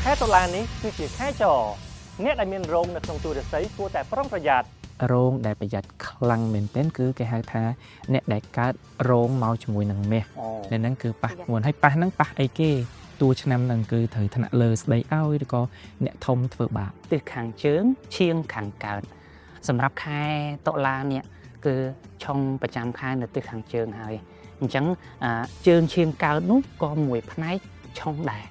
ខែតុលានេះគឺជាខែចអ្នកដែលមានរោងនៅក្នុងទូរស័ព្ទគួរតែប្រុងប្រយ័ត្នរោងដែលប្រយ័ត្នខ្លាំងមែនទែនគឺគេហៅថាអ្នកដែលកើតរោងមកជាមួយនឹងមាសនៅហ្នឹងគឺប៉ះធ្ងន់ហើយប៉ះហ្នឹងប៉ះអីគេតួឆ្នាំហ្នឹងគឺត្រូវថ្នាក់លើស្ដីឲ្យឬក៏អ្នកធំធ្វើបាបទិសខាងជើងឈៀងខាងកើតសម្រាប់ខែតុលានេះគឺឆុងប្រចាំខែនៅទិសខាងជើងហើយអញ្ចឹងជើងឈៀងកើតនោះក៏មួយផ្នែកឆុងដែរ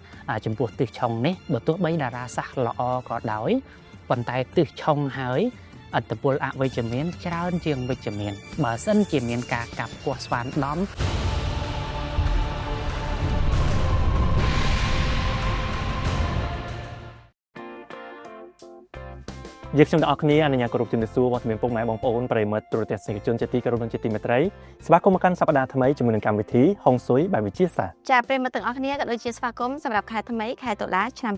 ចំពោះទិសឆុងនេះបើទោះបីតារាសាស្ត្រល្អក៏ដោយប៉ុន្តែទិសឆុងហើយអត្តពលអវិជ្ជមានច្រើនជាងវិជ្ជមានបើសិនជាមានការកាប់គាស់ស្វានដំយើងខ្ញុំទាំងអស់គ្នាអនុញ្ញាតគោរពជំរាបសួរវត្តមានពុកម៉ែបងប្អូនប្រិយមិត្តទូរទស្សនិកជនជាទីគោរពនិងជាទីមេត្រីស្វាគមន៍មកកាន់សប្តាហ៍ថ្មីជាមួយនឹងកម្មវិធីហុងស៊ុយបែបវិទ្យាសាស្ត្រចាប្រិយមិត្តទាំងអស់គ្នាក៏ដូចជាស្វាគមន៍សម្រាប់ខែថ្មីខែតុលាឆ្នាំ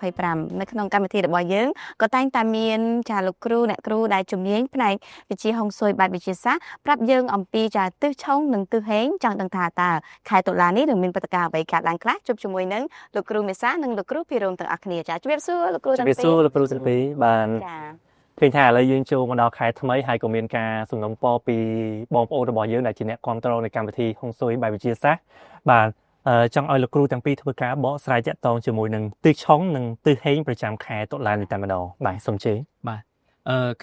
2025នៅក្នុងកម្មវិធីរបស់យើងក៏តែងតែមានចាលោកគ្រូអ្នកគ្រូដែលជំនាញផ្នែកវិទ្យាហុងស៊ុយបែបវិទ្យាសាស្ត្រប្រាប់យើងអំពីចាទិសឆុងនិងទិសហេងចង់ដឹងថាតើខែតុលានេះនឹងមានព្រឹត្តិការណ៍អ្វីកើតឡើងខ្លះជួបជាមួយនឹងលោកគ្រូមេសានិងលោកគ្រូពីរងទាំងអស់គ្នាចាជម្រាបសួរលោកគ្រូទាំងពីរជម្រាបសួរលោកគ្រូទាំងពីរបានឃើញថាឥឡូវយើងចូលមកដល់ខែថ្មីហើយក៏មានការសំណូមពរពីបងប្អូនរបស់យើងដែលជាអ្នកគ្រប់គ្រងនៃកម្មវិធីហុងស៊ុយបែបវិទ្យាសាស្ត្របាទចង់ឲ្យលោកគ្រូទាំងពីរធ្វើការបកស្រាយតាក់ទងជាមួយនឹងទិសឆុងនិងទិសហេងប្រចាំខែតុលានេះតែម្ដងបាទសូមជឿបាទ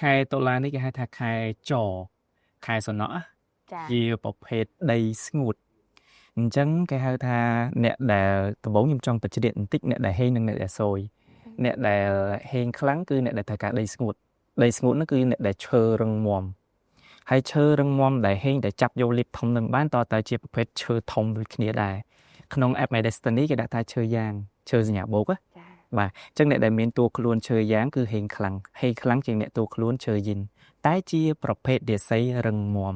ខែតុលានេះគេហៅថាខែចខែសំណក់ជាប្រភេទដីស្ងួតអញ្ចឹងគេហៅថាអ្នកដែលដំបូងខ្ញុំចង់បញ្ជាក់បន្តិចអ្នកដែលហេងនិងអ្នកដែលស៊យអ្នកដែលហេងខ្លាំងគឺអ្នកដែលត្រូវការដីស្ងួតនោះគឺអ្នកដែលឈើរឹងមាំហើយឈើរឹងមាំដែលហេងដែលចាប់យកលៀបធំនឹងបានតតែជាប្រភេទឈើធំដូចគ្នាដែរក្នុង app My Destiny គេដាក់ថាឈើយ៉ាងឈើសញ្ញាបូកបាទអញ្ចឹងអ្នកដែលមានតួខ្លួនឈើយ៉ាងគឺហេងខ្លាំងជាងអ្នកតួខ្លួនឈើយិនតែជាប្រភេទរាសីរឹងមាំ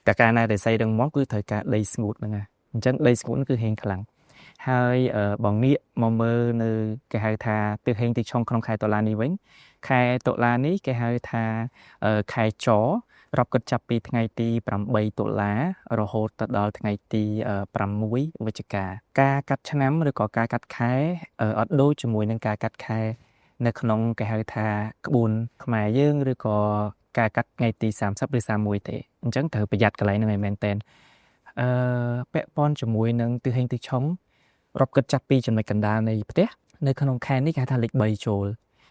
តែកាលណារាសីរឹងមាំគឺត្រូវការដីស្ងួតហ្នឹងណាអញ្ចឹងដីស្ងួតគឺហេងខ្លាំងហើយបងងាកមកមើលនៅគេហៅថាទិសហេងទិសឆុងក្នុងខែតុលានេះវិញខែតុលានេះគេហៅថាខែចរាប់គិតចាប់ពីថ្ងៃទី8តុលារហូតដល់ថ្ងៃទី6វិច្ឆិកាការកាត់ឆ្នាំឬក៏ការកាត់ខែអត់ដូចជាមួយនឹងការកាត់ខែនៅក្នុងគេហៅថាក្បួនខ្មែរយើងឬក៏ការកាត់ថ្ងៃទី30ឬ31ទេអញ្ចឹងត្រូវប្រយ័ត្នកន្លែងហ្នឹងឲ្យមែនតើពាក់ព័ន្ធជាមួយនឹងទិសហេងទិសឆុងរាប់គិតចាប់ពីចំណុចកណ្ដាលនៃផ្ទះនៅក្នុងខែនេះគេហៅថាលេខ3ចូល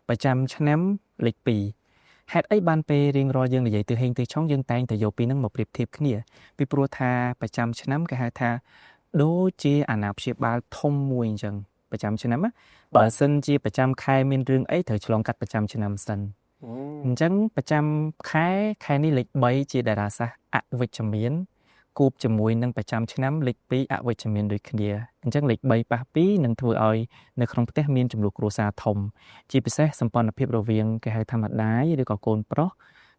ប្រចាំឆ្នាំលេខ2ហេតុអីបានពេលរៀងរាល់យើងនិយាយទិសហេងទិសឆុងយើងតែងតែយកពីហ្នឹងមកប្រៀបធៀបគ្នាពីព្រោះថាប្រចាំឆ្នាំគេហៅថាដូចជាអាណាព្យាបាលធំមួយអញ្ចឹងប្រចាំឆ្នាំបើសិនជាប្រចាំខែមានរឿងអីត្រូវឆ្លងកាត់ប្រចាំឆ្នាំសិនអញ្ចឹងប្រចាំខែនេះលេខ3ជាតារាសាស្ត្រអវិជ្ជមានគូបជាមួយនឹងប្រចាំឆ្នាំលេខ2អវិជ្ជមានដូចគ្នាអញ្ចឹងលេខ3ប៉ះ2នឹងធ្វើឲ្យនៅក្នុងផ្ទះមានចំនួនគ្រួសារធំជាពិសេសសម្ព័ន្ធភាពរវាងគេហៅថាម្ដាយឬក៏កូនប្រុស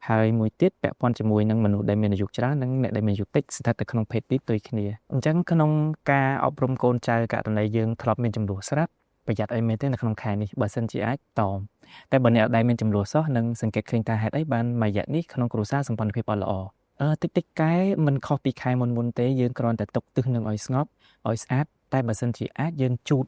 ហើយមួយទៀតពាក់ព័ន្ធជាមួយនឹងមនុស្សដែលមានអាយុច្រើននិងអ្នកដែលមានអាយុតិចស្ថិតនៅក្នុងភេទទីផ្ទុយគ្នាអញ្ចឹងក្នុងការអប់រំកូនចៅករណីយើងធ្លាប់មានចំនួនស្រាប់ប្រយ័ត្នអីមែនទេនៅក្នុងខែនេះបើសិនជាអាចតមតែបើអ្នកដែលមានចំនួនសោះនឹងសង្កេតឃើញថាហេតុអីបានមួយរយៈនេះក្នុងគ្រួសារសម្ព័ន្ធភាពអត់ល្អតិចកែមិនខុសពីខែមុនទេយើងគ្រាន់តែទុកទិសនឹងឲ្យស្ងប់ឲ្យស្អាតតែបើសិនជាអាចយើងជូត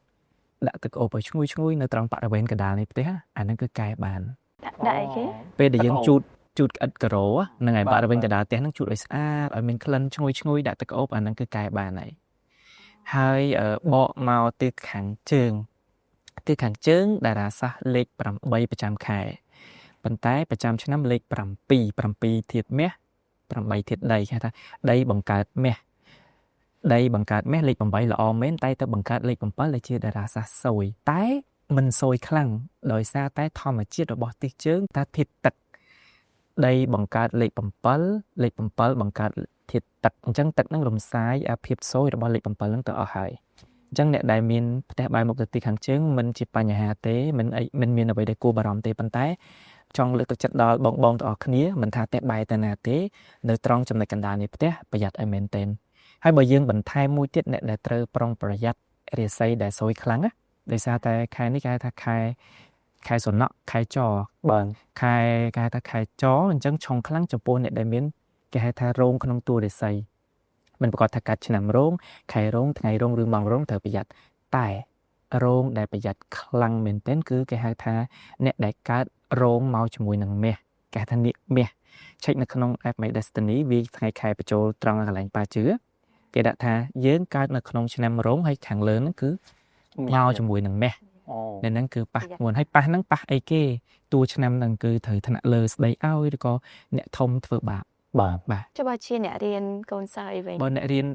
ដាក់ទឹកអូបឲ្យឈ្ងុយនៅត្រង់បរិវេណកណ្ដាលនៃផ្ទះអាហ្នឹងគឺកែបានដាក់អីគេពេលដែលយើងជូតក្អិតការ៉ូហ្នឹងហើយបរិវេណកណ្ដាលផ្ទះហ្នឹងជូតឲ្យស្អាតឲ្យមានក្លិនឈ្ងុយដាក់ទឹកអូបអាហ្នឹងគឺកែបានហើយបកមកទិសខាងជើងតារាសាស្ត្រលេខ8ប្រចាំខែប៉ុន្តែប្រចាំឆ្នាំលេខ7ធាតុមាស8ធាតុដីគេថាដីបង្កើតមាសលេខ8ល្អមែនតែទៅបង្កើតលេខ7ដែលជាតារាសាស្ត្រស៊យតែមិនស៊យខ្លាំងដោយសារតែធម្មជាតិរបស់ទិសជើងថាធាតុទឹកដីបង្កើតលេខ7បង្កើតធាតុទឹកអញ្ចឹងទឹកនឹងរំសាយអាភាពស៊យរបស់លេខ7ហ្នឹងទៅអស់ហើយអញ្ចឹងអ្នកដែលមានផ្ទះបាយមុខទៅទិសខាងជើងមិនជាបញ្ហាទេមិនមានអ្វីដែលគួរបារម្ភទេប៉ុន្តែចង់លើកទឹកចិត្តដល់បងទាំងអស់គ្នាមិនថាផ្ទះបាយទៅណាទេនៅត្រង់ចំណុចកណ្ដាលនៃផ្ទះប្រយ័ត្នឲ្យមែនទែនហើយបើយើងបន្ថែមមួយទៀតអ្នកដែលត្រូវប្រុងប្រយ័ត្នរាសីដែលស៊យខ្លាំងដោយសារតែខែនេះគេហៅថាខែសំណក់ខែចបាទខែគេហៅថាខែចអញ្ចឹងឆុងខ្លាំងចំពោះអ្នកដែលមានគេហៅថារោងក្នុងតួរាសីមិនប្រកាសថាកាត់ឆ្នាំរោងខែរោងថ្ងៃរោងឬម៉ោងរោងត្រូវប្រយ័ត្នតែ រោងដែលប្រយ័ត្នខ្លាំងមែនទែនគឺគេហៅថាអ្នកដែលកើតរោងមកជាមួយនឹងមាសគេហៅថានាគមាសឆែកនៅក្នុង App My Destiny វាថ្ងៃខែបញ្ចូលត្រង់កន្លែងប៉ាជឿគេដាក់ថាយើងកើតនៅក្នុងឆ្នាំរោងហើយខាងលើហ្នឹងគឺមកជាមួយនឹងមាសនៅហ្នឹងគឺប៉ះមុនហើយប៉ះហ្នឹងប៉ះអីគេតួឆ្នាំហ្នឹងគឺត្រូវថ្នាក់លើស្ដីឲ្យឬក៏អ្នកធំធ្វើបាបបាទ ចុះបើជាអ្នករៀនកូនសិស្សអីវិញ បើអ្នករៀន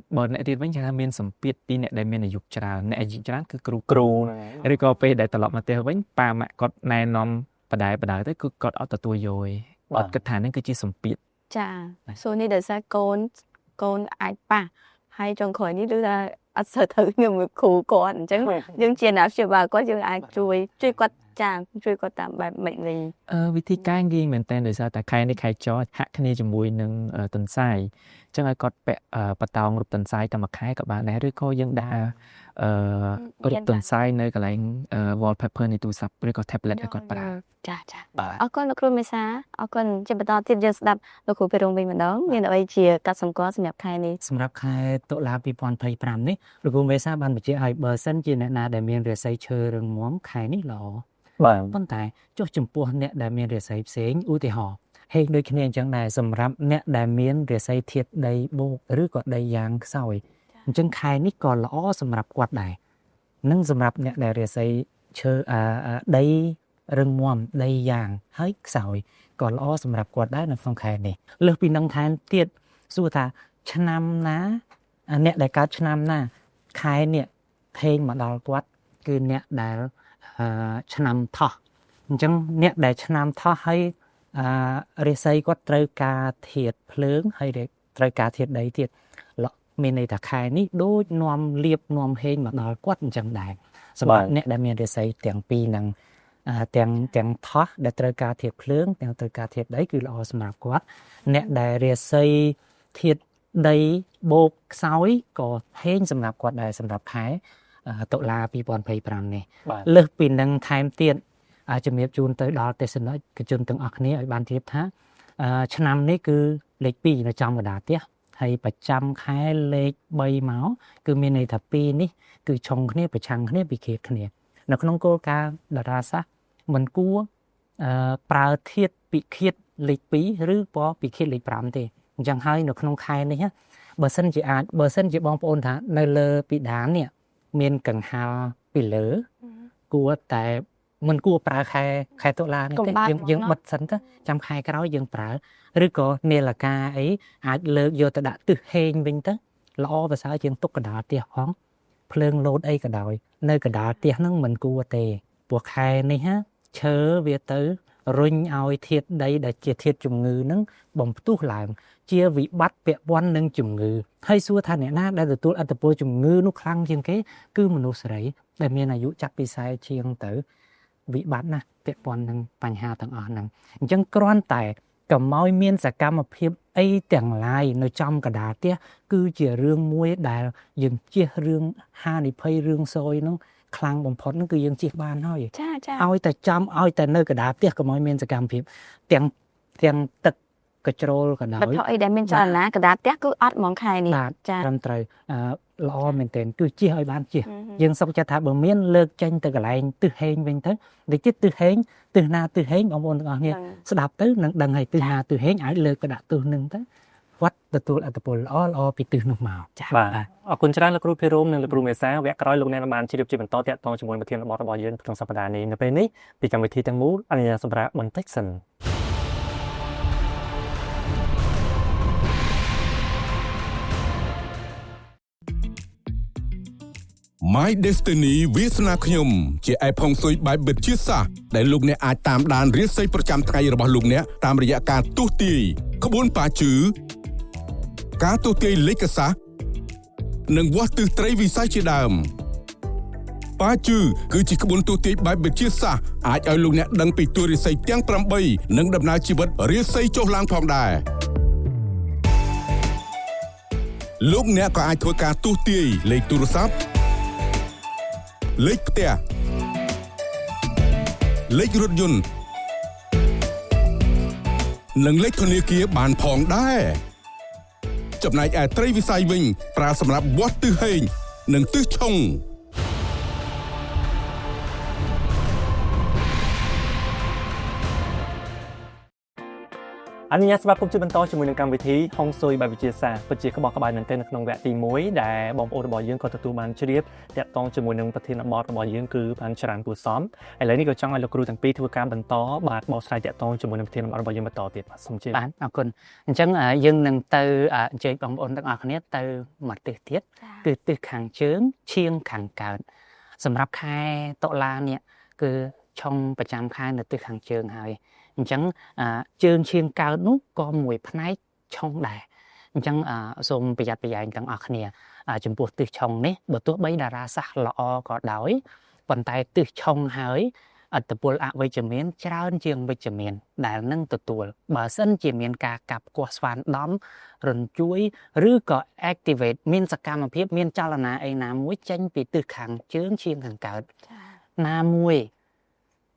វិញគេថាមានសម្ពាធពីអ្នកដែលមានអាយុច្រើនអ្នកអាយុច្រើនគឺគ្រូ ហ្នឹងហើយ ឬក៏ពេលដែលត្រឡប់មកផ្ទះវិញប៉ាម៉ាក់គាត់ណែនាំបដាទៅគឺគាត់អត់ទទួលយកឯងគាត់គិតថាហ្នឹងគឺជាសម្ពាធ ចាសួរនេះដោយសារកូនអាចប៉ះហើយចុងក្រោយនេះគឺថាអត់សូវត្រូវខ្ញុំគ្រូគាត់អញ្ចឹងយើងជាអ្នកព្យាបាលគាត់យើងអាចជួយគាត់ជួយគាត់តាមបែបម៉េចវិញ វិធីការងាយមែនតើដោយសារតែខែនេះខែចហាក់គ្នាជាមួយនឹងទន្សាយអញ្ចឹងឲ្យគាត់ពាក់បតោងរូបទន្សាយតែមួយខែក៏បានដែរឬក៏យើងដាក់រូបទន្សាយនៅកន្លែង wallpaper នៃទូរស័ព្ទឬក៏ tablet ឲ្យគាត់ប្រើ ចាអរគុណលោកគ្រូមេសាអរគុណជាបន្តទៀតយើងស្ដាប់លោកគ្រូពីរងវិញម្ដងមានអ្វីជាកាត់សម្គាល់សម្រាប់ខែនេះ សម្រាប់ខែតុលា2025នេះលោកគ្រូមេសាបានបញ្ជាក់ឲ្យបើសិនជាអ្នកណាដែលមានរាសីឈើរឹងមាំខែនេះល្អ បាទ ប៉ុន្តែចុះចំពោះអ្នកដែលមានរាសីផ្សេងឧទាហរណ៍ហេតុដូចគ្នាអញ្ចឹងដែរសម្រាប់អ្នកដែលមានរាសីធាតុដីបូកឬក៏ដីយ៉ាងខ្សោយអញ្ចឹងខែនេះក៏ល្អសម្រាប់គាត់ដែរនិងសម្រាប់អ្នកដែលរាសីឈើដីរឹងមាំដីយ៉ាងហើយខ្សោយក៏ល្អសម្រាប់គាត់ដែរនៅក្នុងខែនេះលើសពីនឹងថែមទៀតសួរថាឆ្នាំណាអ្នកដែលកើតឆ្នាំណាខែនេះថេងមកដល់គាត់គឺអ្នកដែលឆ្នាំថោះអញ្ចឹងអ្នកដែលឆ្នាំថោះហើយរាសីគាត់ត្រូវការធាតុភ្លើងហើយត្រូវការធាតុដីទៀតមានន័យថាខែនេះដូចនាំលៀបនាំហេងមកដល់គាត់អញ្ចឹងដែរសម្រាប់អ្នកដែលមានរាសីទាំងពីរហ្នឹងទាំងថោះដែលត្រូវការធាតុភ្លើងទាំងត្រូវការធាតុដីគឺល្អសម្រាប់គាត់អ្នកដែលរាសីធាតុដីបូកខ្សោយក៏ហេងសម្រាប់គាត់ដែរសម្រាប់ខែតុលា2025នេះលើសពីនឹងថែមទៀតជំរាបជូនទៅដល់ទស្សនិកជនទាំងអស់គ្នាឲ្យបានជ្រាបថាឆ្នាំនេះគឺលេខ2នៅចំកណ្ដាលផ្ទះហើយប្រចាំខែលេខ3មកគឺមានន័យថា2នេះគឺឆុងគ្នាប្រឆាំងគ្នាពិឃាតគ្នានៅក្នុងគោលការណ៍តារាសាស្ត្រមិនគួរប្រើធាតុពិឃាតលេខ2ឬក៏ពិឃាតលេខ5ទេអញ្ចឹងហើយនៅក្នុងខែនេះបើសិនជាបងប្អូនថានៅលើពីដាននេះមានកង្ហារពីលើគួរតែមិនគួរប្រើខែតុលានេះទេយើងបិទសិនទៅចាំខែក្រោយយើងប្រើឬក៏នាឡិកាអីអាចលើកយកទៅដាក់ទិសហេងវិញទៅល្អប្រសើរជាងទុកកណ្ដាលផ្ទះផងភ្លើងលោតអីក៏ដោយនៅកណ្ដាលផ្ទះហ្នឹងមិនគួរទេព្រោះខែនេះឈើវាទៅរុញឲ្យធាតុដីដែលជាធាតុជំងឺហ្នឹងបំផ្ទុះឡើងជាវិបត្តិពាក់ព័ន្ធនឹងជំងឺហើយសួរថាអ្នកណាដែលទទួលអត្តពលជំងឺនោះខ្លាំងជាងគេគឺមនុស្សស្រីដែលមានអាយុចាប់ពី40ជាងទៅវិបត្តិណាស់ពាក់ព័ន្ធនឹងបញ្ហាទាំងអស់ហ្នឹងអញ្ចឹងគ្រាន់តែកុំឲ្យមានសកម្មភាពអីទាំងឡាយនៅចំកណ្ដាលផ្ទះគឺជារឿងមួយដែលយើងជៀសរឿងហានិភ័យរឿងសយហ្នឹងខ្លាំងបំផុតហ្នឹងគឺយើងជៀសបានហើយចាឲ្យតែនៅកណ្ដាលផ្ទះកុំឲ្យមានសកម្មភាពទាំងទឹកកជ្រោលក៏ដោយវត្ថុអីដែលមានចលនាកណ្ដាលផ្ទះគឺអត់ហ្មងខែនេះចាត្រឹមត្រូវល្អមែនទែនគឺជៀសឲ្យបានជៀសយើងសុខចិត្តថាបើមានលើកចេញទៅកន្លែងទិសហេងវិញទៅតិចទៀតទិសហេងទិសណាទិសហេងបងប្អូនទាំងអស់គ្នាស្ដាប់ទៅនឹងដឹងហើយទិសណាទិសហេងឲ្យលើកទៅដាក់ទិសនឹងទៅវត្តទទួលអត្តពលល្អពីទិសនោះមកចាបាទអរគុណច្រើនលោកគ្រូភិរមនិងលោកគ្រូមេសាវគ្គក្រោយលោកអ្នកបានជ្រាបជាបន្តតាក់ទងជាមួយប្រធានបទរបស់យើងក្នុងសប្តាហ៍នេះនៅពេលនេះពីកម្មវិធីទាំងមូលអនុញ្ញាតសម្រាប់បន្តិចសិនMy Destiny វាសនាខ្ញុំជាឯផុងស៊ុយបាយបិទជាសាសដែលលោកអ្នកអាចតាមដានរាសីប្រចាំថ្ងៃរបស់លោកអ្នកតាមរយៈការទស្សន៍ទាយក្បួនប៉ាជឺការទស្សន៍ទាយលេខសាសនិងវាស់ទិសត្រីវិស័យជាដើមប៉ាជឺគឺជាក្បួនទស្សន៍ទាយបាយបិទជាសាសអាចឲ្យលោកអ្នកដឹងពីតួរាសីទាំង8និងដំណើរជីវិតរាសីចុះឡើងផងដែរលោកអ្នកក៏អាចធ្វើការទស្សន៍ទាយលេខទូរស័ព្ទលេខផ្ទះលេខរថយន្តនិងលេខធនាគារបានផងដែរចំណែកឯត្រីវិស័យវិញប្រើសម្រាប់វាស់ទិសហេងនិងទិសឆុង អនុញ្ញាតស្វាគមន៍ជាបន្តជាមួយនឹងកម្មវិធីហុងស៊ុយបែបវិទ្យាសាស្ត្រពិតជាក្បោះក្បាយមែនទែននៅក្នុងវគ្គទី1ដែលបងប្អូនរបស់យើងក៏ទទួលបានជ្រាបតាក់ទងជាមួយនឹងប្រធានបទរបស់យើងគឺបានច្រើនគួរសមឥឡូវនេះក៏ចង់ឲ្យលោកគ្រូទាំងពីរធ្វើការបន្តបាទបកស្រាយតាក់ទងជាមួយនឹងប្រធានបទរបស់យើងបន្តទៀតបាទសូមជឿបាទអរគុណអញ្ចឹងយើងនឹងទៅអញ្ជើញបងប្អូនទាំងអស់គ្នាទៅមកទិសទៀតគឺទិសខាងជើងឈៀងខាងកើតសម្រាប់ខែតុលានេះគឺឆុងប្រចាំខែនៅទិសខាងជើងហើយអញ្ចឹងជើងឈៀងកើតនោះក៏មួយផ្នែកឆុងដែរអញ្ចឹងសូមប្រយ័ត្នប្រយែងទាំងអស់គ្នាចំពោះទិសឆុងនេះបើទោះបីតារាសាស្ត្រល្អក៏ដោយប៉ុន្តែទិសឆុងហើយអត្តពលអវិជ្ជមានច្រើនជាងវិជ្ជមានដែលនឹងទទួលបើសិនជាមានការកាប់គាស់ស្វានដំរញ្ជួយឬក៏ activate មានសកម្មភាពមានចលនាអីណាមួយចេញពីទិសខាងជើងឈៀងខាងកើតណាមួយ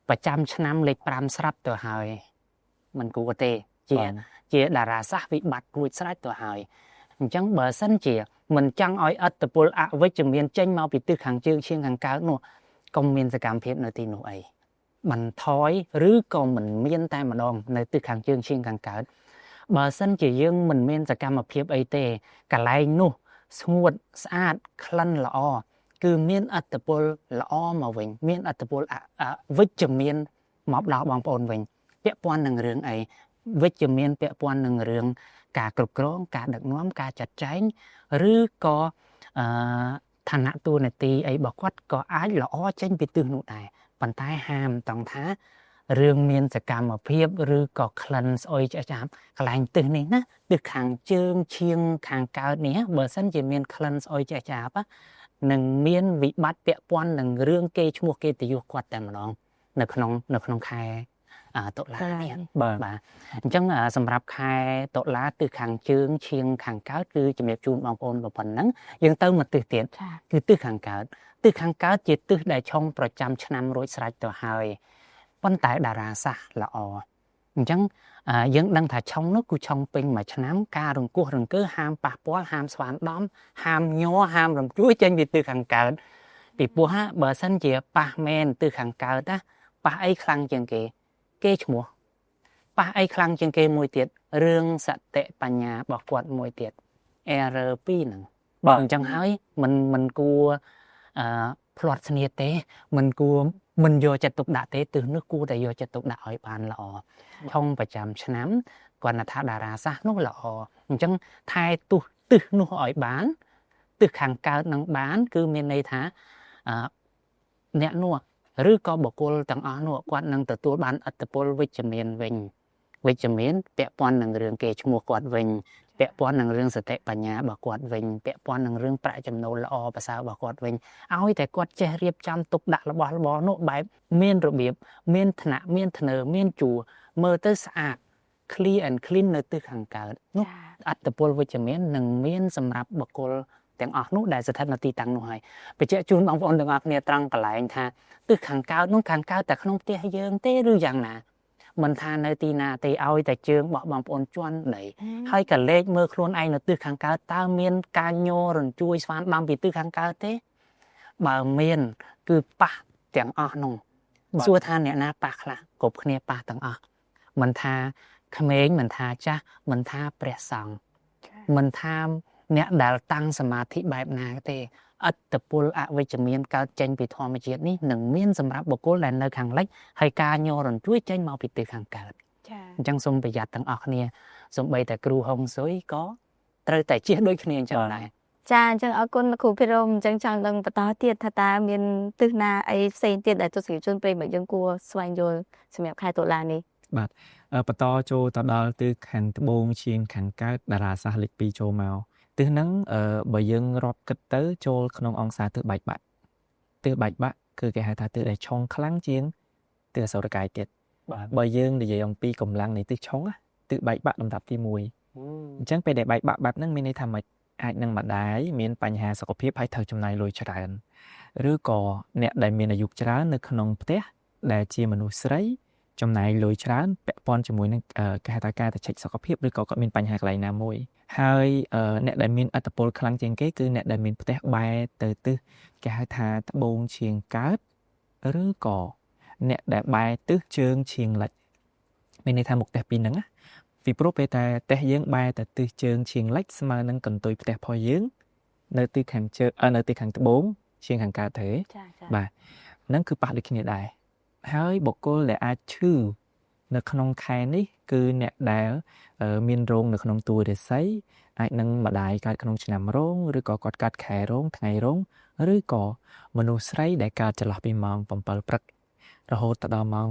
ប្រចាំឆ្នាំលេខ5ស្រាប់ទៅហើយមិនគួរទេជាតារាសាស្ត្រវិបត្តិរួចស្រេចទៅហើយអញ្ចឹងបើសិនជាមិនចង់ឲ្យអត្តពលអវិជ្ជមានចេញមកពីទិសខាងជើងឈៀងខាងកើតនោះកុំមានសកម្មភាពនៅទីនោះអីបន្ថយឬក៏មិនមានតែម្ដងនៅទិសខាងជើងឈៀងខាងកើតបើសិនជាយើងមិនមានសកម្មភាពអីទេកន្លែងនោះស្ងួតស្អាតក្លិនល្អគឺមានអត្តពលល្អមកវិញមានអត្តពលវិជ្ជមានមកដល់បងប្អូនវិញពាក់ព័ន្ធនឹងរឿងអីវិជ្ជមានពាក់ព័ន្ធនឹងរឿងការគ្រប់គ្រងការដឹកនាំការចាត់ចែងឬក៏ឋានៈតួនាទីអីរបស់គាត់ក៏អាចល្អចេញពីទិសនោះដែរប៉ុន្តែហាមតង់ថារឿងមានសកម្មភាពឬក៏ក្លិនស្អុយឆ្អាបកន្លែងទិសនេះណាទិសខាងជើងឈៀងខាងកើតនេះបើសិនជាមានក្លិនស្អុយឆ្អាបនឹងមានវិបត្តិពាក់ព័ន្ធនឹងរឿងគេឈ្មោះគេតយុះគាត់តែម្ដងនៅក្នុងខែតុលានេះបាទអញ្ចឹងសម្រាប់ខែតុលាទិសខាងជើងឈៀងខាងកើតគឺជំរាបជូនបងប្អូនប៉ុណ្ណឹងយើងទៅមកទិសទៀតគឺទិសខាងកើតទិសខាងកើតជាទិសដែលឆុងប្រចាំឆ្នាំរួចស្រេចទៅហើយប៉ុន្តែតារាសាស្ត្រល្អអញ្ចឹងយើងដឹងថាឆុងនោះគឺឆុងពេញមួយឆ្នាំការរង្គោះរង្គើហាមប៉ះពាល់ហាមស្វានដំហាមញ័រហាមរំជួយចេញពីទិសខាងកើតពីព្រោះបើសិនជាប៉ះមែនទិសខាងកើតណាប៉ះអីខ្លាំងជាងគេឈ្មោះប៉ះអីខ្លាំងជាងគេមួយទៀតរឿងសតិបញ្ញារបស់គាត់មួយទៀត error 2ហ្នឹងបាទអញ្ចឹងហើយមិនគួរផ្លាត់ស្នៀតទេមិនគួរមិនយកចិត្តទុកដាក់ទេទិសនោះគួរតែយកចិត្តទុកដាក់ឲ្យបានល្អឆុងប្រចាំឆ្នាំគាត់ថាតារាសាស្ត្រនោះល្អអញ្ចឹងថែទិសនោះឲ្យបានទិសខាងកើតនឹងបានគឺមានន័យថាអ្នកនោះឬក៏បុគ្គលទាំងអស់នោះគាត់នឹងទទួលបានអត្តពលវិជ្ជមានវិញវិជ្ជមានពាក់ព័ន្ធនឹងរឿងគេឈ្មោះគាត់វិញពាក់ព័ន្ធនឹងរឿងសតិបញ្ញារបស់គាត់វិញពាក់ព័ន្ធនឹងរឿងប្រាក់ចំណូលល្អប្រសើររបស់គាត់វិញឲ្យតែគាត់ចេះរៀបចំទុកដាក់របស់របរនោះបែបមានរបៀបមានឋានៈមានធ្នើមានជួរមើលទៅស្អាត clear and clean នៅទិសខាងកើតនោះអត្តពលវិជ្ជមាននឹងមានសម្រាប់បុគ្គលទាំងអស់នោះដែលស្ថិតនៅទីតាំងនោះហើយបញ្ជាក់ជូនបងប្អូនទាំងអស់គ្នាត្រង់កន្លែងថាទិសខាងកើតនោះខាងកើតតែក្នុងផ្ទះយើងទេឬយ៉ាងណាមិនថានៅទីណាទេឲ្យតែជើងរបស់បងប្អូនជន់ដីហើយក៏លេខមើលខ្លួនឯងនៅទិសខាងកើតតើមានការញ័ររញ្ជួយស្វានដំពីទិសខាងកើតទេបើមានគឺប៉ះទាំងអស់នោះសួរថាអ្នកណាប៉ះខ្លះគ្រប់គ្នាប៉ះទាំងអស់មិនថាក្មេងមិនថាចាស់មិនថាព្រះសង្ឃមិនថាអ្នកដែលតាំងសមាធិបែបណាទេអត្តពលអវិជ្ជមានកើតចេញពីធម្មជាតិនេះនឹងមានសម្រាប់បុគ្គលដែលនៅខាងលិចហើយការញ័ររញ្ជួយចេញមកពីទិសខាងកើតចា៎អញ្ចឹងសូមប្រយ័ត្នទាំងអស់គ្នាសូម្បីតែគ្រូហុងស៊ុយក៏ត្រូវតែជៀសដូចគ្នាអញ្ចឹងដែរចាអញ្ចឹងអរគុណគ្រូភិរមអញ្ចឹងចង់ដឹងបន្តទៀតថាតើមានទិសណាអីផ្សេងទៀតដែលទស្សនិកជនប្រិយមិត្តយើងគួរស្វែងយល់សម្រាប់ខែតុលានេះបាទបន្តចូលទៅដល់ទិសខាងត្បូងឈៀងខាងកើតតារាសាស្ត្រលេខ2ចូលមកទិសហ្នឹងបើយើងរាប់គិតទៅចូលក្នុងអង្សាទិសបែកបាក់គឺគេហៅថាទិសដែលឆុងខ្លាំងជាងទិសអសូរកាយទៀតបើយើងនិយាយអំពីកម្លាំងនៃទិសឆុងទិសបែកបាក់លំដាប់ទី1អញ្ចឹងពេលដែលបែកបាក់បែបហ្នឹងមានន័យថាមិនអាចនឹងម្ដាយមានបញ្ហាសុខភាពហើយត្រូវចំណាយលុយច្រើនឬក៏អ្នកដែលមានអាយុច្រើននៅក្នុងផ្ទះដែលជាមនុស្សស្រីចំណាយលុយច្រើនពាក់ព័ន្ធជាមួយនឹងគេហៅថាការទៅឆែកសុខភាពឬក៏គាត់មានបញ្ហាកន្លែងណាមួយហើយអ្នកដែលមានអត្តពលខ្លាំងជាងគេគឺអ្នកដែលមានផ្ទះបែរទៅទិសគេហៅថាត្បូងឈៀងកើតឬក៏អ្នកដែលបែរទិសជើងឈៀងលិចមានន័យថាមុខផ្ទះពីរហ្នឹង ពីព្រោះពេលតែផ្ទះយើងបែរតែទិសជើងឈៀងលិចស្មើនឹងកន្ទុយផ្ទះរបស់យើងនៅទិសខាងជើងនៅទិសខាងត្បូងឈៀងខាងកើតទេ ចាចា បាទហ្នឹងគឺប៉ះដូចគ្នាដែរហើយបុគ្គលដែលអាចឈឺនៅក្នុងខែនេះគឺអ្នកដែលមានរោងនៅក្នុងតួរាសីអាចនឹងម្ដាយកើតក្នុងឆ្នាំរោងឬក៏គាត់កើតខែរោងថ្ងៃរោងឬក៏មនុស្សស្រីដែលកើតចន្លោះពីម៉ោង7ព្រឹករហូតដល់ម៉ោង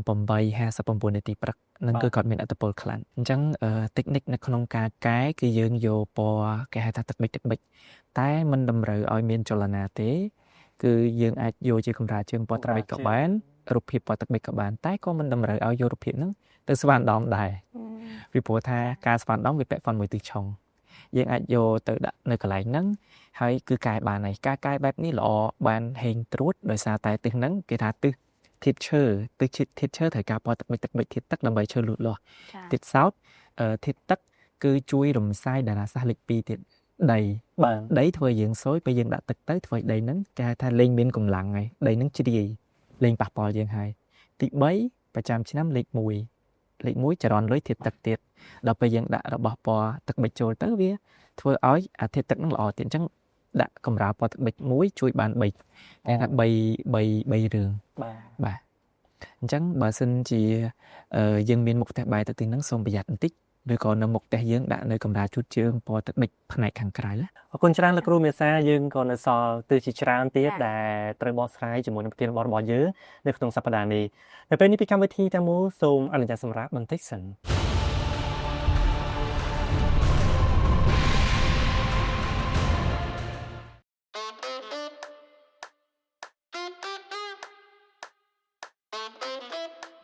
8:59 នាទីព្រឹកនឹងគឺគាត់មានឥទ្ធិពលខ្លាំងអញ្ចឹងតិចនិចនៅក្នុងការកែគឺយើងយកពណ៌គេហៅថាទឹកប៊ិចតែมันតម្រូវឲ្យមានចលនាទេគឺយើងអាចយកជាកម្រាលជើងពណ៌ទឹកប៊ិចក៏បានរូបភាពពណ៌ទឹកប៊ិចក៏បានតែក៏មិនតម្រូវឲ្យយករូបភាពហ្នឹងទៅស្វានដំដែរពីព្រោះថាការស្វានដំវាពាក់ព័ន្ធមួយទិសឆុងយើងអាចយកទៅដាក់នៅកន្លែងហ្នឹងហើយគឺកែបានហើយការកែបែបនេះល្អបានហេងត្រួតដោយសារតែទិសហ្នឹងគេថាទិសធាតុឈើត្រូវការពណ៌ទឹកប៊ិចធាតុទឹកដើម្បីឈើលូតលាស់ធាតុសោតធាតុទឹកគឺជួយរំសាយតារាសាស្ត្រលេខ2ទៀតដីបាទដីធ្វើយើងសោយពេលយើងដាក់ទឹកទៅធ្វើឲ្យដីហ្នឹងគេហៅថាលេងមានកម្លាំងហើយដីហ្នឹងជ្រាយលេងប៉ះពាល់យើងហើយទី3ប្រចាំឆ្នាំលេខ1ចរន្តលុយធាតុទឹកទៀតដល់ពេលយើងដាក់របស់ពណ៌ទឹកប៊ិចចូលទៅវាធ្វើឲ្យអាធាតុទឹកហ្នឹងល្អទៀតអញ្ចឹងដាក់កម្រាលពណ៌ទឹកប៊ិចមួយជួយបាន3គេថា3រឿងបាទអញ្ចឹងបើសិនជាយើងមានមុខផ្ទះបាយទៅទីហ្នឹងសូមប្រយ័ត្នបន្តិចឬក៏នៅមុខផ្ទះយើងដាក់នៅកម្រាលជូតជើងពណ៌ទឹកប៊ិចផ្នែកខាងក្រៅអរគុណច្រើនលោកគ្រូមេសាយើងក៏នៅសល់ទិសជាច្រើនទៀតដែលត្រូវបកស្រាយជាមួយនឹងប្រធានបទរបស់យើងនៅក្នុងសប្តាហ៍នេះនៅពេលនេះពីកម្មវិធីទាំងមូលសូមអនុញ្ញាតសម្រាប់បន្តិចសិន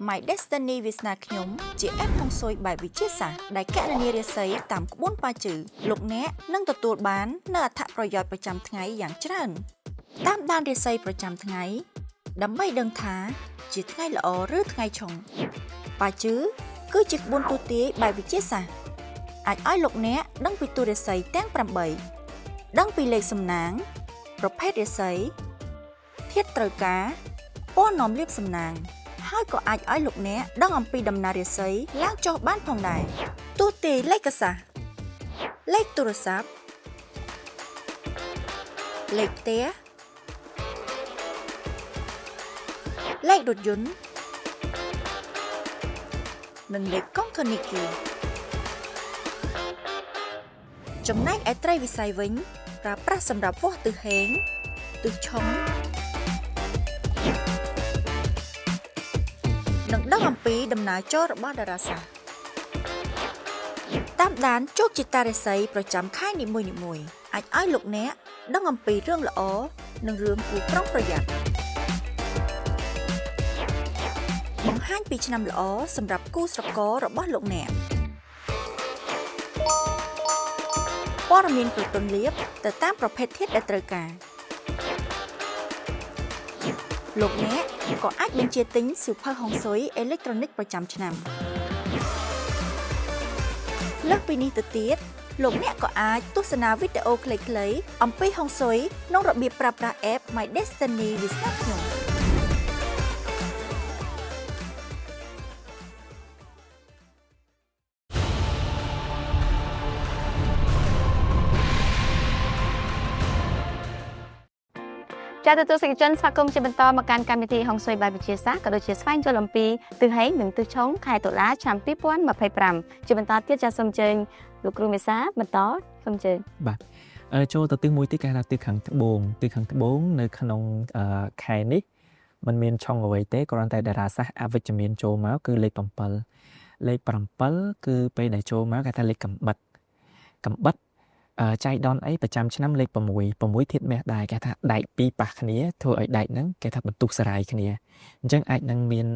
My Destiny វាសនាខ្ញុំជា app ហុងស៊ុយបែបវិទ្យាសាស្ត្រដែលកណនារាសីតាមក្បួនប៉ាជឺលោកអ្នកនឹងទទួលបាននូវអត្ថប្រយោជន៍ប្រចាំថ្ងៃយ៉ាងច្រើនតាមដានរាសីប្រចាំថ្ងៃដើម្បីដឹងថាជាថ្ងៃល្អឬថ្ងៃឆុងប៉ាជឺគឺជាក្បួនទូទាយបែបវិទ្យាសាស្ត្រអាចឲ្យលោកអ្នកដឹងពីតួរាសីទាំង8ដឹងពីលេខសំណាងប្រភេទរាសីធាតុត្រូវការពណ៌នាំលាភសំណាងហើយក៏អាចឲ្យលោកអ្នកដឹងអំពីដំណើររាសីឡើងចុះបានផងដែរទូទាយលេខសាស្ត្រលេខទូរស័ព្ទលេខផ្ទះលេខរថយន្តនិងលេខកុងធនាគារចំណែកឯត្រីវិស័យវិញប្រើប្រាស់សម្រាប់វាស់ទិសហេងទិសឆុងនឹងដឹងអំពីដំណើរចូលរបស់តារាសាស្ត្រតាមដានជោគជតារាសីប្រចាំខែនីមួយៗអាចឲ្យលោកអ្នកដឹងអំពីរឿងល្អនិងរឿងគួរប្រុងប្រយ័ត្នបង្ហាញពីឆ្នាំល្អសម្រាប់គូស្រកររបស់លោកអ្នកព័ត៌មានប្រទល់លាភទៅតាមប្រភេទធាតុដែលត្រូវការលោកអ្នកក៏អាចបញ្ជាទិញសៀវភៅហុងស៊ុយអេឡិចត្រូនិកប្រចាំឆ្នាំលើសពីនេះទៅទៀតលោកអ្នកក៏អាចទស្សនាវីដេអូខ្លីៗអំពីហុងស៊ុយក្នុងរបៀបប្រើប្រាស់ app My Destiny វាសនាខ្ញុំចាទទួលសកម្មជនស្វាគមន៍ជាបន្តមកកាន់កម្មវិធីហុងស៊ុយបែបវិទ្យាសាស្ត្រក៏ដូចជាស្វែងយល់អំពីទិសហេងនិងទិសឆុងខែតុលាឆ្នាំ2025ជាបន្តទៀតចាសូមអញ្ជើញលោកគ្រូមេសាបន្តសូមអញ្ជើញបាទចូលទៅទិសមួយទៀតគេហៅថាទិសខាងត្បូងនៅក្នុងខែនេះมันមានឆុងអ្វីទេគ្រាន់តែតារាសាស្ត្រអវិជ្ជមានចូលមកគឺលេខ7លេខ7គឺពេលដែលចូលមកគេថាលេខកំបិតចៃដន្យអីប្រចាំឆ្នាំលេខ6ធាតុមាសដែរគេថាដែកពីរប៉ះគ្នាធ្វើឲ្យដែកហ្នឹងគេថាបន្ទុះសារាយគ្នាអញ្ចឹងអាចនឹងមាន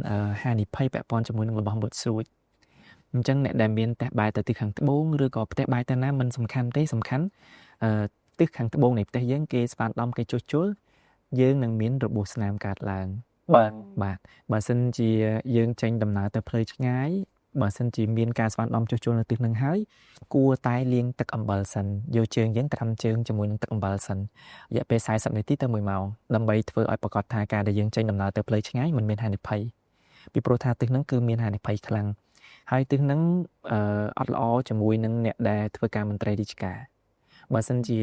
ហានិភ័យពាក់ព័ន្ធជាមួយនឹងរបស់មុតស្រួចអញ្ចឹងអ្នកដែលមានផ្ទះបាយទៅទិសខាងត្បូងឬក៏ផ្ទះបាយទៅណាមិនសំខាន់ទេសំខាន់ទិសខាងត្បូងនៃផ្ទះយើងគេស្វានដំគេជួសជុលយើងនឹងមានរបួសស្នាមកើតឡើងបាទបើសិនជាយើងចេញដំណើរទៅផ្លូវឆ្ងាយបើសិនជាមានការស្វានដំជួសជុលនៅទិសនឹងហើយគួរតែលាងទឹកអំបិលសិនយកជើងយើងត្រាំជើងជាមួយនឹងទឹកអំបិលសិនរយៈពេល40នាទីទៅ1ម៉ោងដើម្បីធ្វើឲ្យប្រកាសថាការដែលយើងចេញដំណើរទៅផ្លូវឆ្ងាយមិនមានហានិភ័យពីព្រោះថាទិសនឹងគឺមានហានិភ័យខ្លាំង ហើយទិសហ្នឹងអត់ល្អជាមួយនឹងអ្នកដែលធ្វើការមន្ត្រីរាជការបើសិនជា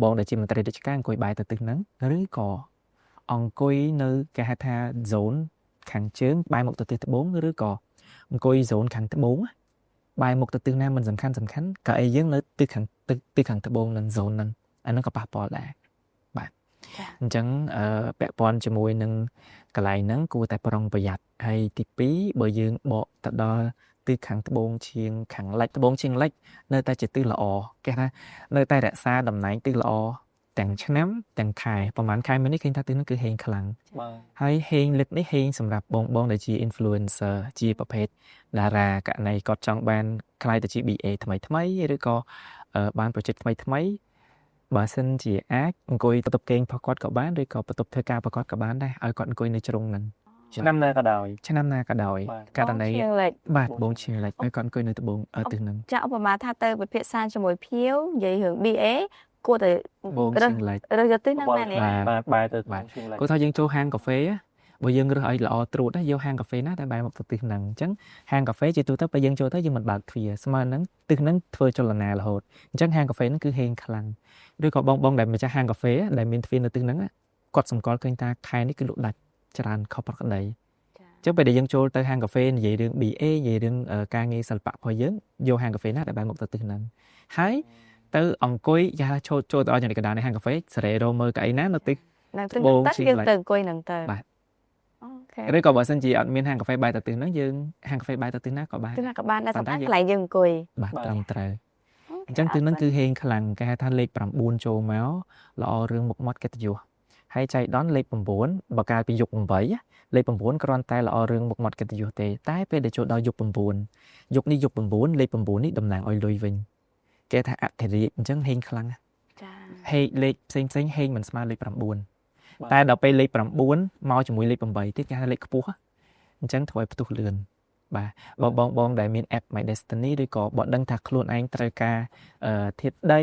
បងដែលជាមន្ត្រីរាជការអង្គុយបែរទៅទិសហ្នឹងឬក៏អង្គុយនៅគេហៅថា zone ខាងជើងបែរមុខទៅទិសត្បូងឬក៏អង្គុយ zone ខាងត្បូងបែរមុខទៅទិសណាមិនសំខាន់ក៏អីយើងនៅទិសខាងត្បូងនឹង zone ហ្នឹងអាហ្នឹងក៏ប៉ះពាល់ដែរបាទអញ្ចឹងពាក់ព័ន្ធជាមួយនឹងកន្លែងហ្នឹងគួរតែប្រុងប្រយ័ត្នហើយទី2បើយើងបកទៅដល់ទិសខាងត្បូងជាងខាងលិចត្បូងជាងលិចនៅតែជាទិសល្អគេថានៅតែរក្សាតំណែងទិសល្អទាំងឆ្នាំទាំងខែប្រហែលខែមុននេះឃើញថាទិសហ្នឹងគឺហេងខ្លាំងហើយហេងលិចនេះហេងសម្រាប់បងដែលជា influencer ជាប្រភេទតារាករណីគាត់ចង់បានខ្លាយទៅជា BA ថ្មីឬក៏បាន project ថ្មីបើសិនជាអាចអង្គុយបន្ទប់គេងផគាត់ក៏បានឬក៏បន្ទប់ធ្វើការផគាត់ក៏បានដែរឲ្យគាត់អង្គុយនៅជ្រុងហ្នឹងឆ្នាំណាក៏ដោយ ករណីបាទបងឈៀងលិចឲ្យគាត់អង្គុយនៅត្បូងទិសហ្នឹង ចាឧបមាថាទៅពិភាក្សាជាមួយភៀវនិយាយរឿង BA គួរតែ បងឈៀងលិច រើសយកទិសហ្នឹងមែនទេ បាទបែរទៅ គាត់ថាយើងចូលហាងកាហ្វេបើយើងរើសឲ្យល្អត្រួតយកហាងកាហ្វេណាតែបែរមកទៅទិសហ្នឹងអញ្ចឹងហាងកាហ្វេជាទូទៅពេលយើងចូលទៅយើងមិនបើកទ្វារស្មើហ្នឹងទិសហ្នឹងធ្វើចលនារហូតអញ្ចឹងហាងកាហ្វេហ្នឹងគឺហេងខ្លាំងឬក៏បងដែលម្ចាស់ហាងកាហ្វេដែលមានទ្វារនៅទិសហ្នឹងគាត់សម្គាល់ឃើញថាខែនេះគឺលក់ដាច់ច្រើនខុសប្រក្រតីអញ្ចឹងពេលដែលយើងចូលទៅហាងកាហ្វេនិយាយរឿង BA និយាយរឿងការងារសិល្បៈរបស់យើងយកហាងកាហ្វេណាដែលបែរមកទៅទិសហ្នឹងហើយទៅអង្គុយគេថាចូលទៅអស់យ៉ាងនេះកណ្ដាលនៃហាងកាហ្វេសេរីរមើលកៅអីណានៅទិស នឹងទិសហ្នឹងយើងទៅអង្គុយហ្នឹងទៅ ឬក៏បើសិនជាអត់មានហាងកាហ្វេបែរទៅទិសហ្នឹងយើងហាងកាហ្វេបែរទៅទិសណាក៏បាន ទិសណាក៏បានដែរសម្រាប់កន្លែងយើងអង្គុយ បាទត្រឹមត្រូវអញ្ចឹងទិសហ្នឹងគឺហេងខ្លាំងគេហៅថាលេខ9ចូលមកល្អរឿងមុខមាត់កិត្តិយសហើយចៃដន្យលេខ9បើកាលពីយុគ8លេខ9គ្រាន់តែល្អរឿងមុខមាត់កិត្តិយសទេតែពេលដែលចូលដល់យុគ9យុគនេះយុគ9លេខ9នេះតំណាងឲ្យលុយវិញគេថាអធិរាជអញ្ចឹងហេងខ្លាំងចាហេលេខផ្សេងហេងមិនស្មើលេខ9 តែដល់ពេលលេខ9មកជាមួយលេខ8ទៀតគេហៅលេខខ្ពស់អញ្ចឹងធ្វើឲ្យផ្ទុះលឿនបាទបងដែលមាន app My Destiny ឬក៏បើដឹងថាខ្លួនឯងត្រូវការធាតុដី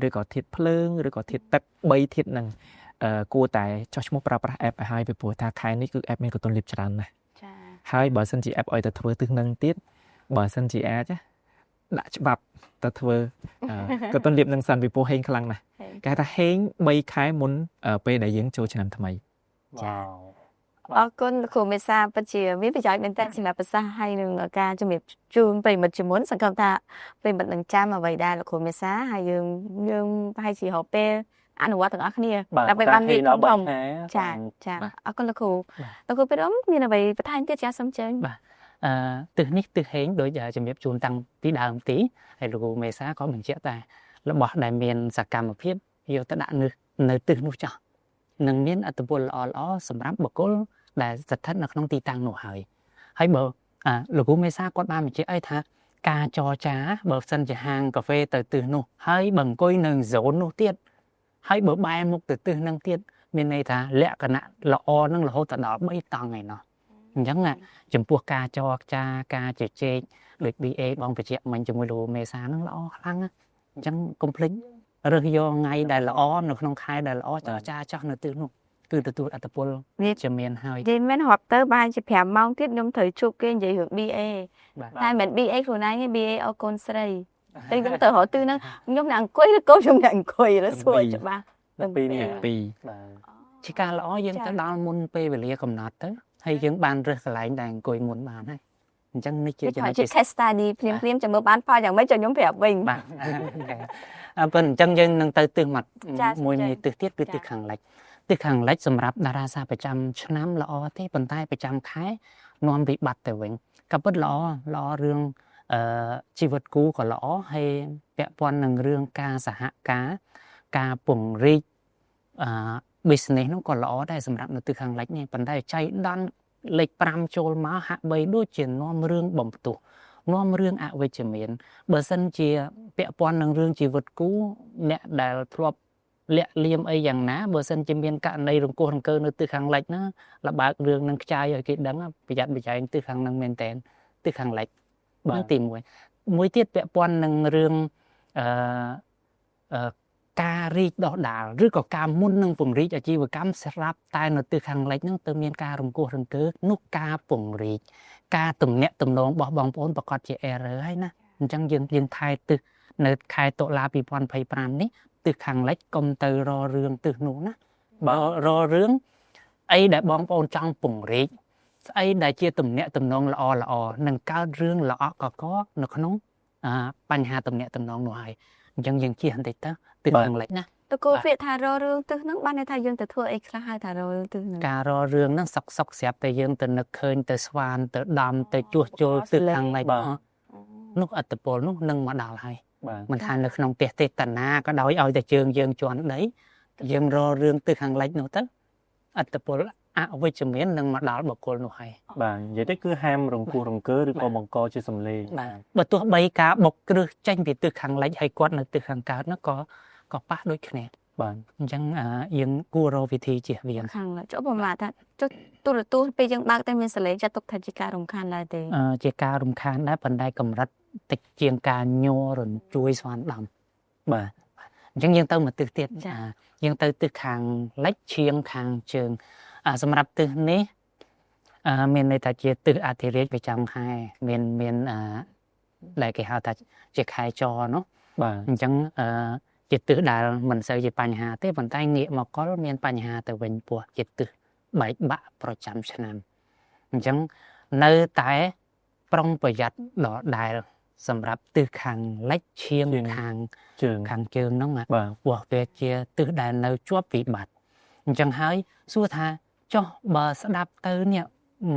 ឬក៏ធាតុភ្លើងឬក៏ធាតុទឹក3ធាតុហ្នឹងគួរតែចុះឈ្មោះប្រើប្រាស់ app ឲ្យហើយពីព្រោះថាខែនេះគឺ app មានកន្ទុនលាភច្រើនណាស់ចាហើយបើសិនជា app ឲ្យទៅធ្វើទិសហ្នឹងទៀតបើសិនជាអាចដាក់ច្បាប់ទៅធ្វើកន្ទុនលាភនឹងសិនពីព្រោះហេងខ្លាំងណាស់គេថាហេង3ខែមុនពេលដែលយើងចូលឆ្នាំថ្មីចាអរគុណលោកគ្រូមេសាពិតជាមានប្រយោជន៍មែនតើសម្រាប់ប្រសាសន៍ហើយនឹងការជំរាបជូនប្រិមិត្តជាមុនសង្ឃឹមថាប្រិមិត្តនឹងចាំអ្វីដែរលោកគ្រូមេសាហើយយើងប្រហែលជារកពេលអនុវត្តទាំងអស់គ្នាដើម្បីបានវិធមចាអរគុណលោកគ្រូពីរំមានអ្វីបន្ថែមទៀតចាសូមអញ្ជើញបាទទិសនេះទិសហេងដោយជំរាបជូនតាំងពីដើមទីហើយលោកគ្រូមេសាក៏បញ្ជាក់តែរបស់ដែលមានសកម្មភាពយកទៅដាក់នៅទិសនោះចោះនឹងមានអត្ថប្រយោជន៍ល្អសម្រាប់បុគ្គលដែលស្ថិតនៅក្នុងទីតាំងនោះហើយបើលោកគ្រូមេសាគាត់បានបញ្ជាក់អីថាការចរចាបើសិនជាហាងកាហ្វេទៅទិសនោះហើយបើអង្គុយនៅ zone នោះទៀតហើយបើបែរមុខទៅទិសហ្នឹងទៀតមានន័យថាលក្ខណៈល្អហ្នឹងរហូតដល់3តង់ឯណោះអញ្ចឹងចំពោះការចរចាការជជែកដូច BA បងបញ្ជាក់មិញជាមួយលោកមេសាហ្នឹងល្អខ្លាំងអញ្ចឹងកុំភ្លេចរើសយកថ្ងៃដែលល្អនៅក្នុងខែដែលល្អចរចាចោះនៅទិសនោះគឺទទួលអត្តពលជាមានហើយនិយាយមែនរាប់ទៅបានជា5ម៉ោងទៀតខ្ញុំត្រូវជួបគេនិយាយរឿង BA តែមិន BA ខ្លួនឯងទេ BA អកូនស្រីតែខ្ញុំទៅរកទិសហ្នឹងខ្ញុំអ្នកអង្គុយឬកូនខ្ញុំអ្នកអង្គុយឬសួរច្បាស់ជាការល្អយើងទៅដល់មុនពេលវេលាកំណត់ទៅហើយយើងបានរើសកន្លែងដែលអង្គុយមុនបានហើយអញ្ចឹងនេះជាចំណុចជា case study ភ្លាមចាំមើលបានផលយ៉ាងម៉េចចាំខ្ញុំប្រាប់វិញបាទប៉ុន្តែអញ្ចឹងយើងនឹងទៅទិសមួយទិសទៀតគឺទិសខាងលិចទិសខាងលិចសម្រាប់តារាសាប្រចាំឆ្នាំល្អទេប៉ុន្តែប្រចាំខែនាំវិបត្តិទៅវិញក៏ពិតល្អរឿងជីវិតគូក៏ល្អហើយពាក់ព័ន្ធនឹងរឿងការសហការពង្រីកbusiness នោះក៏ល្អដែរសម្រាប់នៅទិសខាងលិចនេះប៉ុន្តែចៃដន្យលេខ5ចូលមកហាក់បីដូចជានាំរឿងបំផ្ទុះនាំរឿងអវិជ្ជមានបើសិនជាពាក់ព័ន្ធនឹងរឿងជីវិតគូអ្នកដែលធ្លាប់លាក់លៀមអីយ៉ាងណាបើសិនជាមានករណីរង្គោះរង្គើនៅទិសខាងលិចណាលបើករឿងនឹងខ្ចាយឲ្យគេដឹងប្រយ័ត្នប្រយែងទិសខាងហ្នឹងមែនតើទិសខាងលិចបានទី1មួយទៀតពាក់ព័ន្ធនឹងរឿង ការរីកដុះដាលឬក៏ការមុននឹងពង្រីកអាជីវកម្មស្រាប់តែនៅទិសខាងលិចហ្នឹងទៅមានការរង្គោះរង្គើនោះការពង្រីកការទំនាក់ទំនងរបស់បងប្អូនប្រកាសជា error ហើយណាអញ្ចឹងយើងថែទិសនៅខែតុលា2025នេះទិសខាងលិចកុំទៅររឿងទិសនោះណាបើររឿងអីដែលបងប្អូនចង់ពង្រីកស្អីដែលជាទំនាក់ទំនងល្អនឹងកើតរឿងល្អកកនៅក្នុងបញ្ហាទំនាក់ទំនងនោះហើយអញ្ចឹងយើងជៀសបន្តិចទៅទិសខាងលិចណា តកូលពាក្យថាររឿងទិសហ្នឹងបានន័យថាយើងទៅធ្វើអីខ្លះហើយថាររឿងទិសហ្នឹង ការររឿងហ្នឹងសុកស្រាប់តែយើងទៅនឹកឃើញទៅស្វានទៅដំទៅជួសជុលទិសខាងលិចនោះអត្តពលនោះនឹងមកដល់ហើយមិនថានៅក្នុងផ្ទះទេតាណាក៏ដោយឲ្យតែជើងយើងជន់ដីយើងររឿងទិសខាងលិចនោះទៅអត្តពលអវិជ្ជមាននឹងមកដល់បុគ្គលនោះហើយ បាទនិយាយទៅគឺហាមរង្គោះរង្គើឬក៏បង្កជាសម្លេង បាទបើទោះបីការបុកគ្រឹះចេញពីទិសខាងលិចហើយគាត់នៅទិសខាងកើតនោះក៏ប៉ះដូចគ្នា បាទ អញ្ចឹងយើងគួររកវិធីជៀសវាង ខាងលិចចុះប្រហែលថាចុះទូរទស្សន៍ពេលយើងបើកតែមានសលេងចាត់ទុកថាជាការរំខានដែរទេ ជាការរំខានដែរប៉ុន្តែកម្រិតតិចជាងការញ័ររំជួយស្វានដំបាទអញ្ចឹងយើងទៅមកទិសទៀតយើងទៅទិសខាងលិចឈៀងខាងជើងសម្រាប់ទិសនេះមានន័យថាជាទិសអធិរាជប្រចាំខែមានដែលគេហៅថាជាខែចនោះ បាទ អញ្ចឹងជាទិសដែលមិនសូវជាបញ្ហាទេប៉ុន្តែងាកមកកលមានបញ្ហាទៅវិញពោះជាទិសបែកបាក់ប្រចាំឆ្នាំអញ្ចឹងនៅតែប្រុងប្រយ័ត្នដល់ដែលសម្រាប់ទិសខាងលិចឈៀងខាង ជើង ខាងជើងហ្នឹង បាទ ពោះវាជាទិសដែលនៅជាប់វិបត្តិអញ្ចឹងហើយសួរថាចុះបើស្ដាប់ទៅនេះ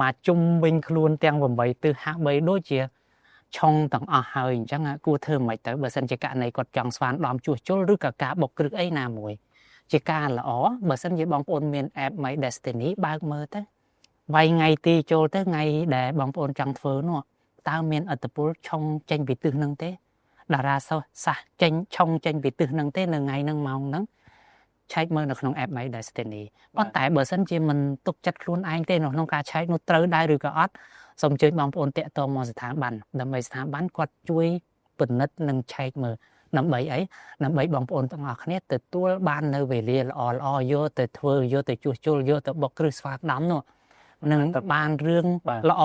មកជុំវិញខ្លួនទាំង8ទិសហាក់បីដូចជាឆុងទាំងអស់ហើយអញ្ចឹងគួរធ្វើមិនទៅបើសិនជាករណីគាត់ចង់ស្វានដំជួសជុលឬក៏ការបុកគ្រឹះអីណាមួយជាការល្អបើសិនជាបងប្អូនមាន app My Destiny បើកមើលទៅវាយថ្ងៃទីចូលទៅថ្ងៃដែលបងប្អូនចង់ធ្វើនោះតើមានអត្តពលឆុងចេញពីទិសហ្នឹងទេតារាសាសចេញឆុងចេញពីទិសហ្នឹងទេនៅថ្ងៃហ្នឹងម៉ោងហ្នឹងឆែកមើលនៅក្នុង app My Destiny ប៉ុន្តែបើសិនជាមិនទុកចិត្តខ្លួនឯងទេនៅក្នុងការឆែកនោះត្រូវដែរឬក៏អត់សូមអញ្ជើញបងប្អូនតាក់ទងមកស្ថាប័នដើម្បីស្ថាប័នគាត់ជួយពិនិត្យនិងឆែកមើលដើម្បីអីដើម្បីបងប្អូនទាំងអស់គ្នាទទួលបាននៅវេលាល្អយកទៅធ្វើយកទៅជួសជុលយកទៅបុកគ្រឹះស្វាដំនោះនឹងបានរឿងល្អ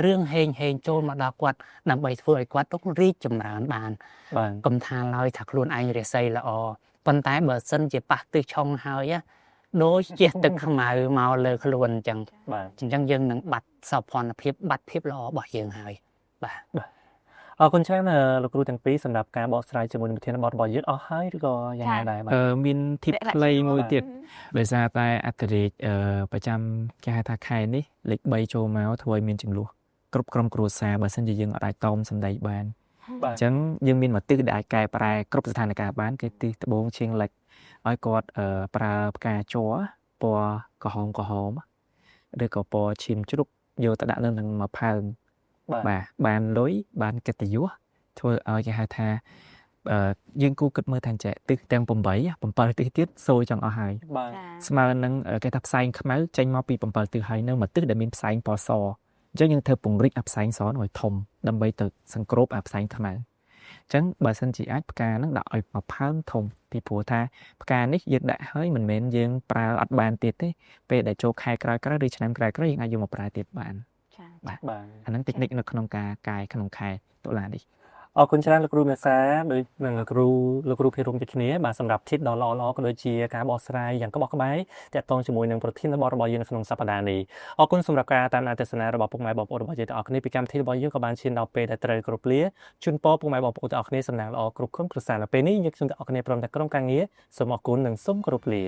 រឿងហេងចូលមកដល់គាត់ដើម្បីធ្វើឲ្យគាត់ទុករីកចម្រើនបាន បាទ កុំថាឡើយថាខ្លួនឯងរាសីល្អប៉ុន្តែបើសិនជាប៉ះទិសឆុងហើយដូចជាទឹកខ្មៅមកលើខ្លួនអញ្ចឹង បាទ អញ្ចឹងយើងនឹងបាត់សោភ័ណភាពបាត់ភាពល្អរបស់យើងហើយបាទ អរគុណច្រើនលោកគ្រូទាំងពីរសម្រាប់ការបកស្រាយជាមួយនឹងប្រធានបទរបស់យើងអស់ហើយឬក៏យ៉ាងណាដែរបាទ មាន tip ខ្លីមួយទៀតដោយសារតែអធិរាជប្រចាំគេហៅថាខែនេះលេខ3ចូលមកធ្វើឲ្យមានចំនួនគ្រប់ក្រុមគ្រួសារបើសិនជាយើងអាចតោមសម្ដីបាន បាទ អញ្ចឹងយើងមានមួយទិសដែលអាចកែប្រែគ្រប់ស្ថានភាពបានគឺទិសត្បូងឈៀងលិចឲ្យគាត់ប្រើផ្កាជ័រពណ៌ក្រហមឬក៏ពណ៌ឈាមជ្រូកយកទៅដាក់នៅនឹងមួយផើង បាទបានលុយបានកិត្តិយសធ្វើឲ្យគេហៅថាយើងគូគិតមើលថាចេះទិសទាំង7ទិសទៀតសូរចង់អស់ហើយ បាទ ស្មើនឹងគេថាផ្សែងខ្មៅចេញមកពី7ទិសហើយនៅមួយទិសដែលមានផ្សែងពណ៌សអញ្ចឹងយើងធ្វើពង្រីកអាផ្សែងសនោះឲ្យធំដើម្បីទៅសង្គ្របអាផ្សែងខ្មៅអញ្ចឹងបើសិនជាអាចផ្កាហ្នឹងដាក់ឲ្យមួយផើងធំពីព្រោះថាផ្កានេះយើងដាក់ហើយមិនមែនយើងប្រើអត់បានទៀតទេពេលដែលចូលខែក្រោយៗឬឆ្នាំក្រោយៗយើងអាចយកមកប្រើទៀតបាន បាទ អាហ្នឹងតិចនិចនៅក្នុងការកាយក្នុងខែតុលានេះ អរគុណច្រើនលោកគ្រូមេសាដោយនឹងលោកគ្រូភិរមជិតគ្នាបាទសម្រាប់ tip ដ៏ល្អក៏ដូចជាការបកស្រាយយ៉ាងក្បោះក្បាយតាក់ទងជាមួយនឹងប្រធានបទរបស់យើងនៅក្នុងសប្តាហ៍នេះអរគុណសម្រាប់ការតាមដានទស្សនារបស់ពុកម៉ែបងប្អូនរបស់យើងទាំងអស់គ្នាពីកម្មវិធីរបស់យើងក៏បានឈានដល់ពេលដែលត្រូវគ្រប់លាជូនពរពុកម៉ែបងប្អូនទាំងអស់គ្នាសំណាងល្អគ្រប់ក្រុមគ្រួសារនៅពេលនេះយើងខ្ញុំទាំងអស់គ្នាព្រមទាំងក្រុមការងារសូមអរគុណនិងសូមគោរពលា